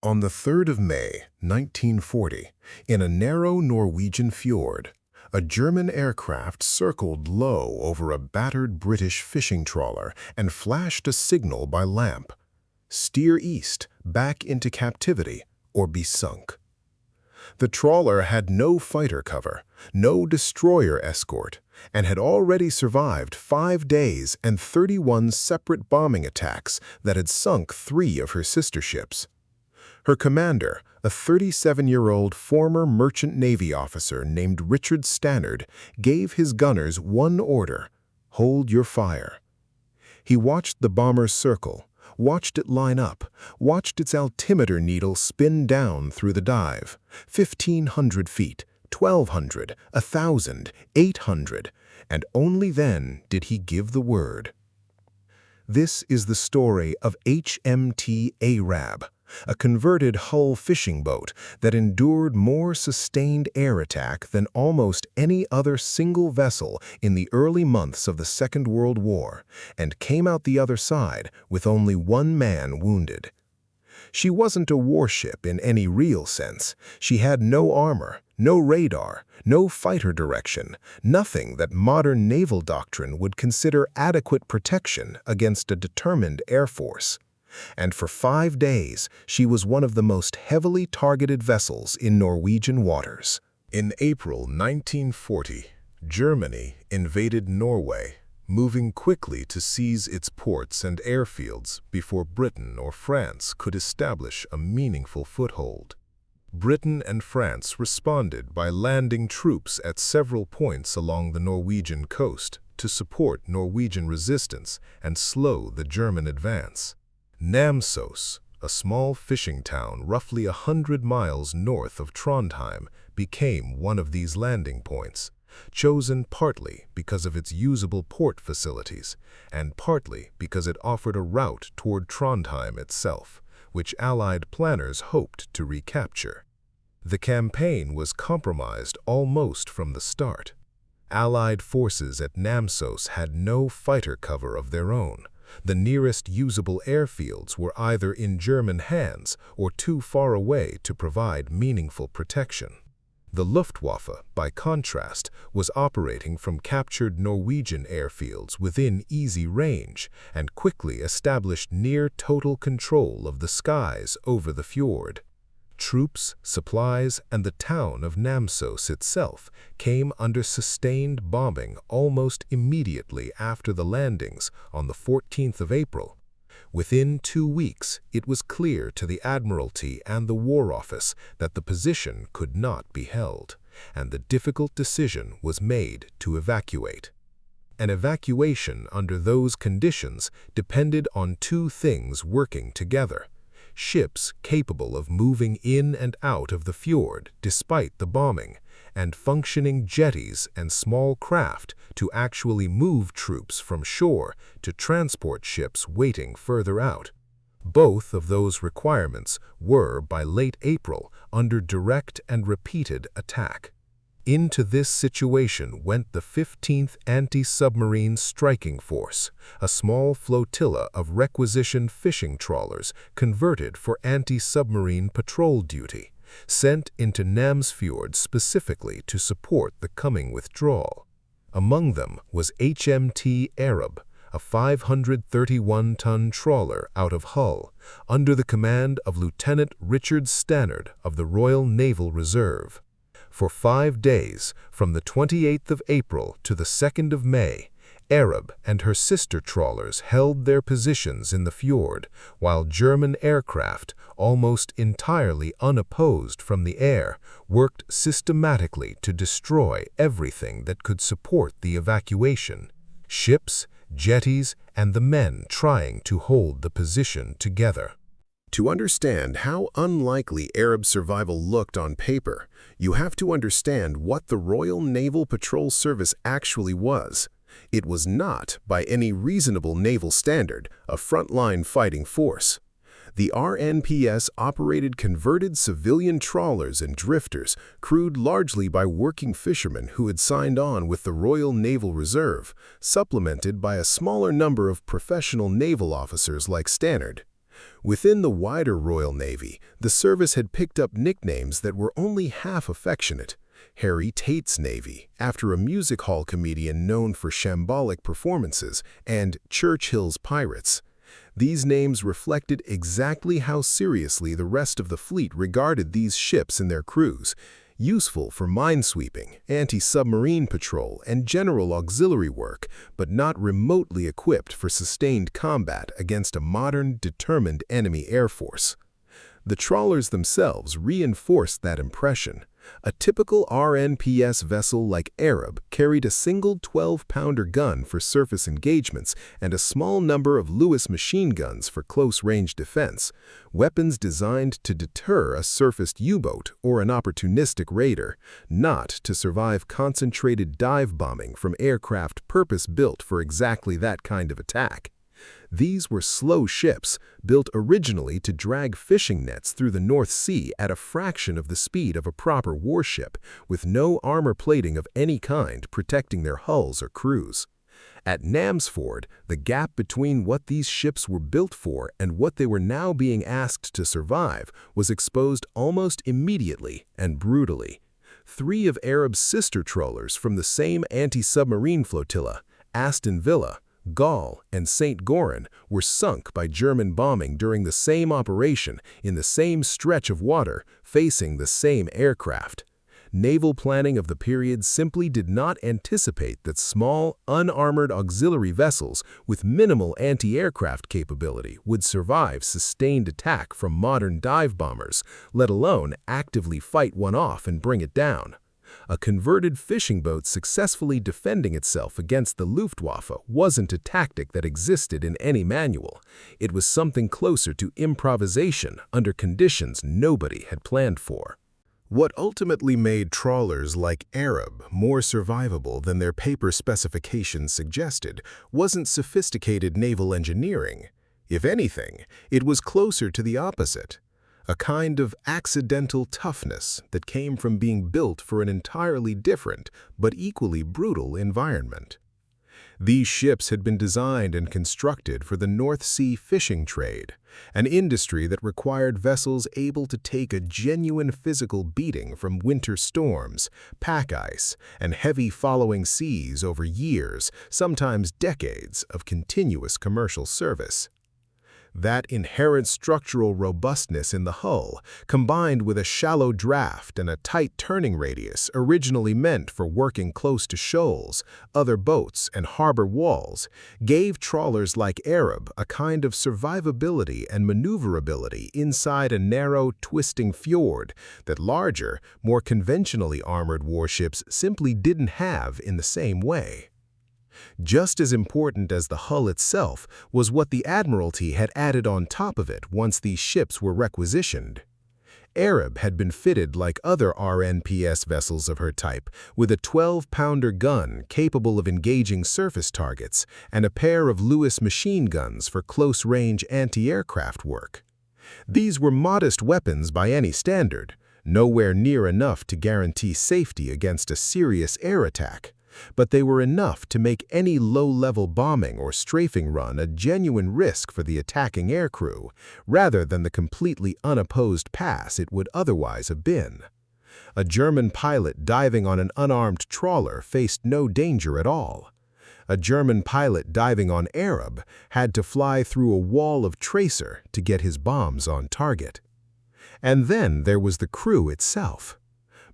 On the 3rd of May, 1940, in a narrow Norwegian fjord, a German aircraft circled low over a battered British fishing trawler and flashed a signal by lamp: steer east, back into captivity, or be sunk. The trawler had no fighter cover, no destroyer escort, and had already survived 5 days and 31 separate bombing attacks that had sunk 3 of her sister ships. Her commander, a 37-year-old former Merchant Navy officer named Richard Stannard, gave his gunners one order: hold your fire. He watched the bomber circle, watched it line up, watched its altimeter needle spin down through the dive: 1,500 feet, 1,200, 1,000, 800, and only then did he give the word. This is the story of HMT Arab, a converted hull fishing boat that endured more sustained air attack than almost any other single vessel in the early months of the Second World War, and came out the other side with only 1 man wounded. She wasn't a warship in any real sense. She had no armor, no radar, no fighter direction, nothing that modern naval doctrine would consider adequate protection against a determined air force. And for 5 days, she was one of the most heavily targeted vessels in Norwegian waters. In April 1940, Germany invaded Norway, moving quickly to seize its ports and airfields before Britain or France could establish a meaningful foothold. Britain and France responded by landing troops at several points along the Norwegian coast to support Norwegian resistance and slow the German advance. Namsos, a small fishing town roughly 100 miles north of Trondheim, became one of these landing points, chosen partly because of its usable port facilities and partly because it offered a route toward Trondheim itself, which Allied planners hoped to recapture. The campaign was compromised almost from the start. Allied forces at Namsos had no fighter cover of their own. The nearest usable airfields were either in German hands or too far away to provide meaningful protection. The Luftwaffe, by contrast, was operating from captured Norwegian airfields within easy range and quickly established near total control of the skies over the fjord. Troops, supplies, and the town of Namsos itself came under sustained bombing almost immediately after the landings on the 14th of April. Within 2 weeks, it was clear to the Admiralty and the War Office that the position could not be held, and the difficult decision was made to evacuate. An evacuation under those conditions depended on 2 things working together: ships capable of moving in and out of the fjord despite the bombing, and functioning jetties and small craft to actually move troops from shore to transport ships waiting further out. Both of those requirements were, by late April, under direct and repeated attack. Into this situation went the 15th Anti-Submarine Striking Force, a small flotilla of requisitioned fishing trawlers converted for anti-submarine patrol duty, sent into Namsfjord specifically to support the coming withdrawal. Among them was HMT Arab, a 531-ton trawler out of Hull, under the command of Lieutenant Richard Stannard of the Royal Naval Reserve. For 5 days, from the 28th of April to the 2nd of May, Arab and her sister trawlers held their positions in the fjord, while German aircraft, almost entirely unopposed from the air, worked systematically to destroy everything that could support the evacuation: ships, jetties, and the men trying to hold the position together. To understand how unlikely Arab survival looked on paper, you have to understand what the Royal Naval Patrol Service actually was. It was not, by any reasonable naval standard, a frontline fighting force. The RNPS operated converted civilian trawlers and drifters, crewed largely by working fishermen who had signed on with the Royal Naval Reserve, supplemented by a smaller number of professional naval officers like Stannard. Within the wider Royal Navy, the service had picked up nicknames that were only half affectionate. Harry Tate's Navy, after a music hall comedian known for shambolic performances, and Churchill's Pirates. These names reflected exactly how seriously the rest of the fleet regarded these ships and their crews, useful for minesweeping, anti-submarine patrol, and general auxiliary work, but not remotely equipped for sustained combat against a modern, determined enemy air force. The trawlers themselves reinforced that impression. A typical RNPS vessel like Arab carried a single 12-pounder gun for surface engagements and a small number of Lewis machine guns for close-range defense, weapons designed to deter a surfaced U-boat or an opportunistic raider, not to survive concentrated dive bombing from aircraft purpose-built for exactly that kind of attack. These were slow ships, built originally to drag fishing nets through the North Sea at a fraction of the speed of a proper warship, with no armor plating of any kind protecting their hulls or crews. At Namsfjord, the gap between what these ships were built for and what they were now being asked to survive was exposed almost immediately and brutally. 3 of Arab's sister trawlers from the same anti-submarine flotilla, Aston Villa, Gaul, and St. Goran, were sunk by German bombing during the same operation in the same stretch of water, facing the same aircraft. Naval planning of the period simply did not anticipate that small, unarmored auxiliary vessels with minimal anti-aircraft capability would survive sustained attack from modern dive bombers, let alone actively fight one off and bring it down. A converted fishing boat successfully defending itself against the Luftwaffe wasn't a tactic that existed in any manual. It was something closer to improvisation under conditions nobody had planned for. What ultimately made trawlers like Arab more survivable than their paper specifications suggested wasn't sophisticated naval engineering. If anything, it was closer to the opposite. A kind of accidental toughness that came from being built for an entirely different but equally brutal environment. These ships had been designed and constructed for the North Sea fishing trade, an industry that required vessels able to take a genuine physical beating from winter storms, pack ice, and heavy following seas over years, sometimes decades, of continuous commercial service. That inherent structural robustness in the hull, combined with a shallow draft and a tight turning radius originally meant for working close to shoals, other boats, and harbor walls, gave trawlers like Arab a kind of survivability and maneuverability inside a narrow, twisting fjord that larger, more conventionally armored warships simply didn't have in the same way. Just as important as the hull itself was what the Admiralty had added on top of it once these ships were requisitioned. Arab had been fitted like other RNPS vessels of her type, with a 12-pounder gun capable of engaging surface targets and a pair of Lewis machine guns for close-range anti-aircraft work. These were modest weapons by any standard, nowhere near enough to guarantee safety against a serious air attack. But they were enough to make any low-level bombing or strafing run a genuine risk for the attacking aircrew, rather than the completely unopposed pass it would otherwise have been. A German pilot diving on an unarmed trawler faced no danger at all. A German pilot diving on Arab had to fly through a wall of tracer to get his bombs on target. And then there was the crew itself.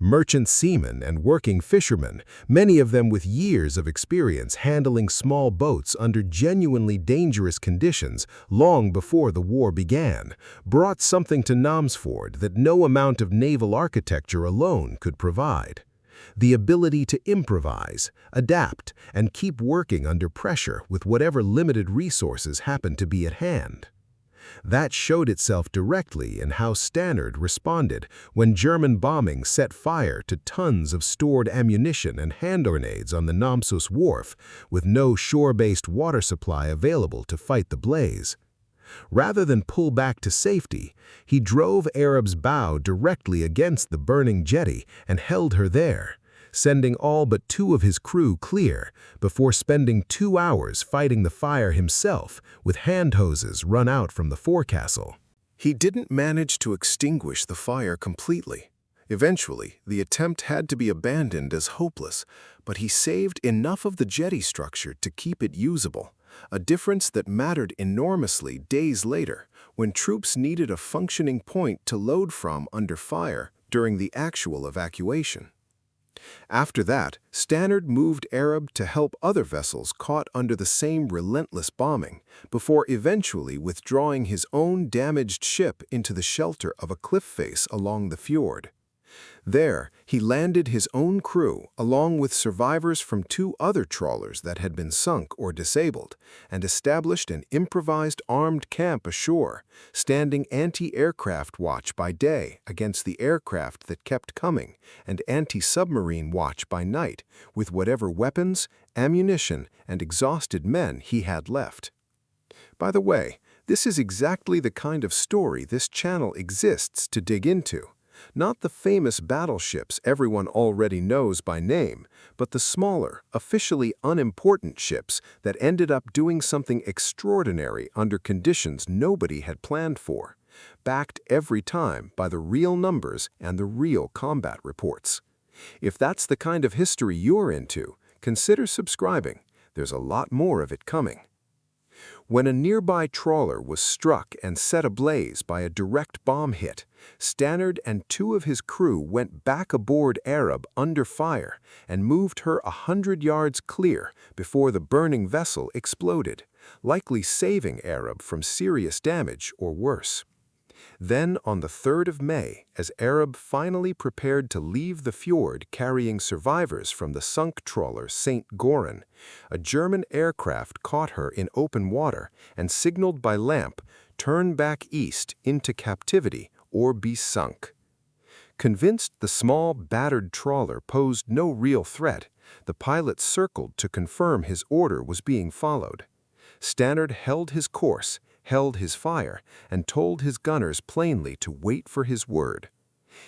Merchant seamen and working fishermen, many of them with years of experience handling small boats under genuinely dangerous conditions long before the war began, brought something to Namsfjord that no amount of naval architecture alone could provide: the ability to improvise, adapt, and keep working under pressure with whatever limited resources happened to be at hand. That showed itself directly in how Stannard responded when German bombing set fire to tons of stored ammunition and hand grenades on the Namsos wharf, with no shore-based water supply available to fight the blaze. Rather than pull back to safety, he drove Arab's bow directly against the burning jetty and held her there, sending all but 2 of his crew clear before spending 2 hours fighting the fire himself with hand hoses run out from the forecastle. He didn't manage to extinguish the fire completely. Eventually, the attempt had to be abandoned as hopeless, but he saved enough of the jetty structure to keep it usable, a difference that mattered enormously days later when troops needed a functioning point to load from under fire during the actual evacuation. After that, Stannard moved Arab to help other vessels caught under the same relentless bombing, before eventually withdrawing his own damaged ship into the shelter of a cliff face along the fjord. There, he landed his own crew, along with survivors from 2 other trawlers that had been sunk or disabled, and established an improvised armed camp ashore, standing anti-aircraft watch by day against the aircraft that kept coming, and anti-submarine watch by night, with whatever weapons, ammunition, and exhausted men he had left. By the way, this is exactly the kind of story this channel exists to dig into. Not the famous battleships everyone already knows by name, but the smaller, officially unimportant ships that ended up doing something extraordinary under conditions nobody had planned for, backed every time by the real numbers and the real combat reports. If that's the kind of history you're into, consider subscribing. There's a lot more of it coming. When a nearby trawler was struck and set ablaze by a direct bomb hit, Stannard and 2 of his crew went back aboard Arab under fire and moved her 100 yards clear before the burning vessel exploded, likely saving Arab from serious damage or worse. Then, on the 3rd of May, as Arab finally prepared to leave the fjord carrying survivors from the sunk trawler St. Goran, a German aircraft caught her in open water and signaled by lamp, "Turn back east into captivity or be sunk." Convinced the small, battered trawler posed no real threat, the pilot circled to confirm his order was being followed. Stannard held his course, held his fire, and told his gunners plainly to wait for his word.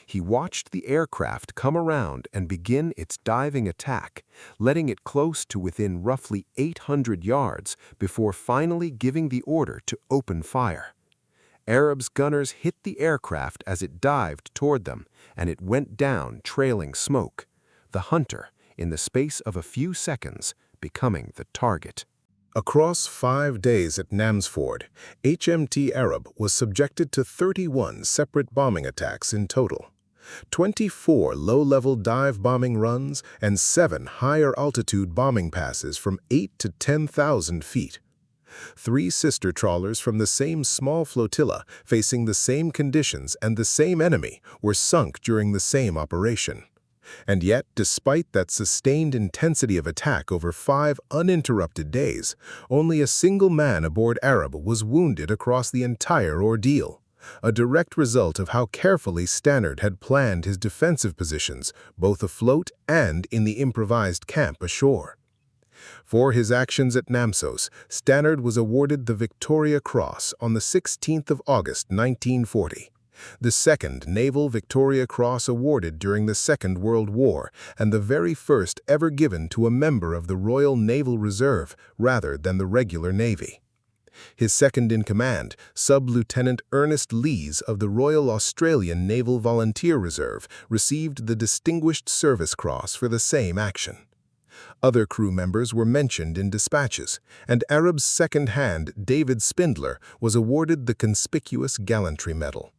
He watched the aircraft come around and begin its diving attack, letting it close to within roughly 800 yards before finally giving the order to open fire. Arab's gunners hit the aircraft as it dived toward them, and it went down trailing smoke, the hunter, in the space of a few seconds, becoming the target. Across 5 days at Namsfjord, HMT Arab was subjected to 31 separate bombing attacks in total, 24 low-level dive bombing runs, and 7 higher-altitude bombing passes from 8 to 10,000 feet. 3 sister trawlers from the same small flotilla, facing the same conditions and the same enemy, were sunk during the same operation. And yet, despite that sustained intensity of attack over 5 uninterrupted days, only a single man aboard Arab was wounded across the entire ordeal, a direct result of how carefully Stannard had planned his defensive positions, both afloat and in the improvised camp ashore. For his actions at Namsos, Stannard was awarded the Victoria Cross on the 16th of August, 1940. The second Naval Victoria Cross awarded during the Second World War, and the very first ever given to a member of the Royal Naval Reserve rather than the regular Navy. His second-in-command, Sub-Lieutenant Ernest Lees of the Royal Australian Naval Volunteer Reserve, received the Distinguished Service Cross for the same action. Other crew members were mentioned in dispatches, and Arab's second-hand, David Spindler, was awarded the Conspicuous Gallantry Medal.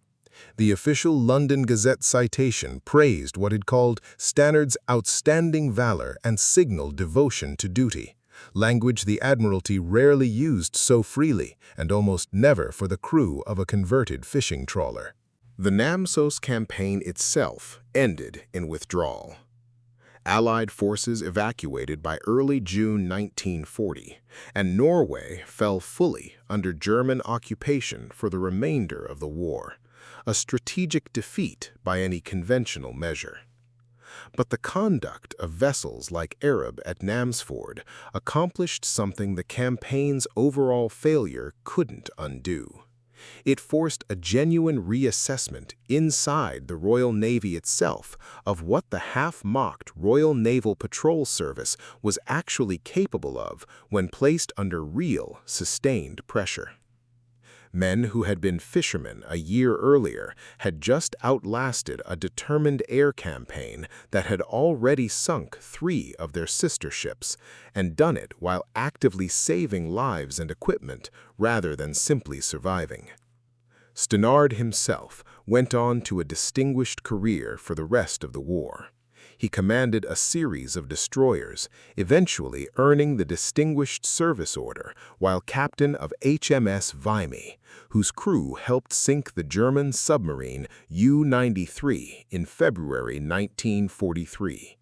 The official London Gazette citation praised what it called Stannard's outstanding valor and signal devotion to duty, language the Admiralty rarely used so freely and almost never for the crew of a converted fishing trawler. The Namsos campaign itself ended in withdrawal. Allied forces evacuated by early June 1940, and Norway fell fully under German occupation for the remainder of the war, a strategic defeat by any conventional measure. But the conduct of vessels like Arab at Namsfjord accomplished something the campaign's overall failure couldn't undo. It forced a genuine reassessment inside the Royal Navy itself of what the half-mocked Royal Naval Patrol Service was actually capable of when placed under real, sustained pressure. Men who had been fishermen a year earlier had just outlasted a determined air campaign that had already sunk 3 of their sister ships, and done it while actively saving lives and equipment rather than simply surviving. Stannard himself went on to a distinguished career for the rest of the war. He commanded a series of destroyers, eventually earning the Distinguished Service Order while captain of HMS Vimy, whose crew helped sink the German submarine U-93 in February 1943.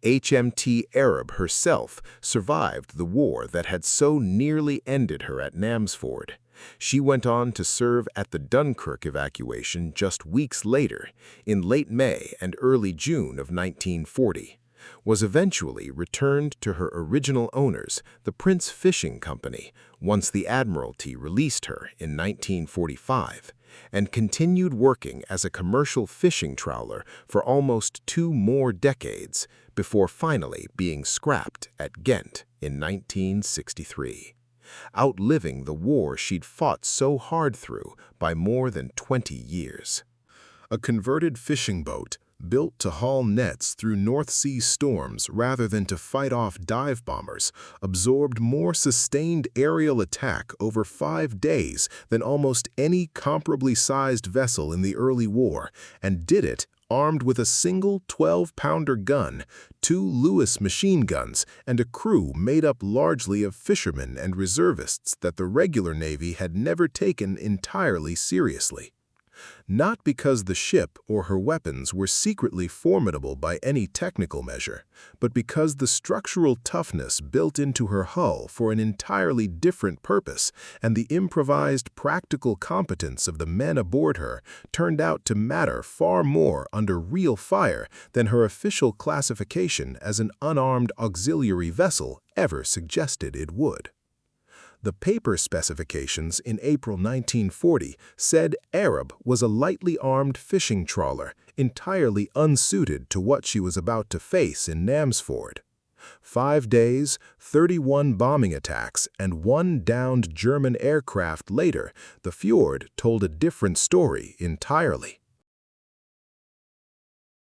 HMT Arab herself survived the war that had so nearly ended her at Namsfjord. She went on to serve at the Dunkirk evacuation just weeks later, in late May and early June of 1940, was eventually returned to her original owners, the Prince Fishing Company, once the Admiralty released her in 1945, and continued working as a commercial fishing trawler for almost 2 more decades, before finally being scrapped at Ghent in 1963. Outliving the war she'd fought so hard through by more than 20 years. A converted fishing boat, built to haul nets through North Sea storms rather than to fight off dive bombers, absorbed more sustained aerial attack over 5 days than almost any comparably sized vessel in the early war, and did it armed with a single 12-pounder gun, 2 Lewis machine guns, and a crew made up largely of fishermen and reservists that the regular Navy had never taken entirely seriously. Not because the ship or her weapons were secretly formidable by any technical measure, but because the structural toughness built into her hull for an entirely different purpose and the improvised practical competence of the men aboard her turned out to matter far more under real fire than her official classification as an unarmed auxiliary vessel ever suggested it would. The paper specifications in April 1940 said Arab was a lightly armed fishing trawler, entirely unsuited to what she was about to face in Namsfjord. 5 days, 31 bombing attacks, and 1 downed German aircraft later, the fjord told a different story entirely.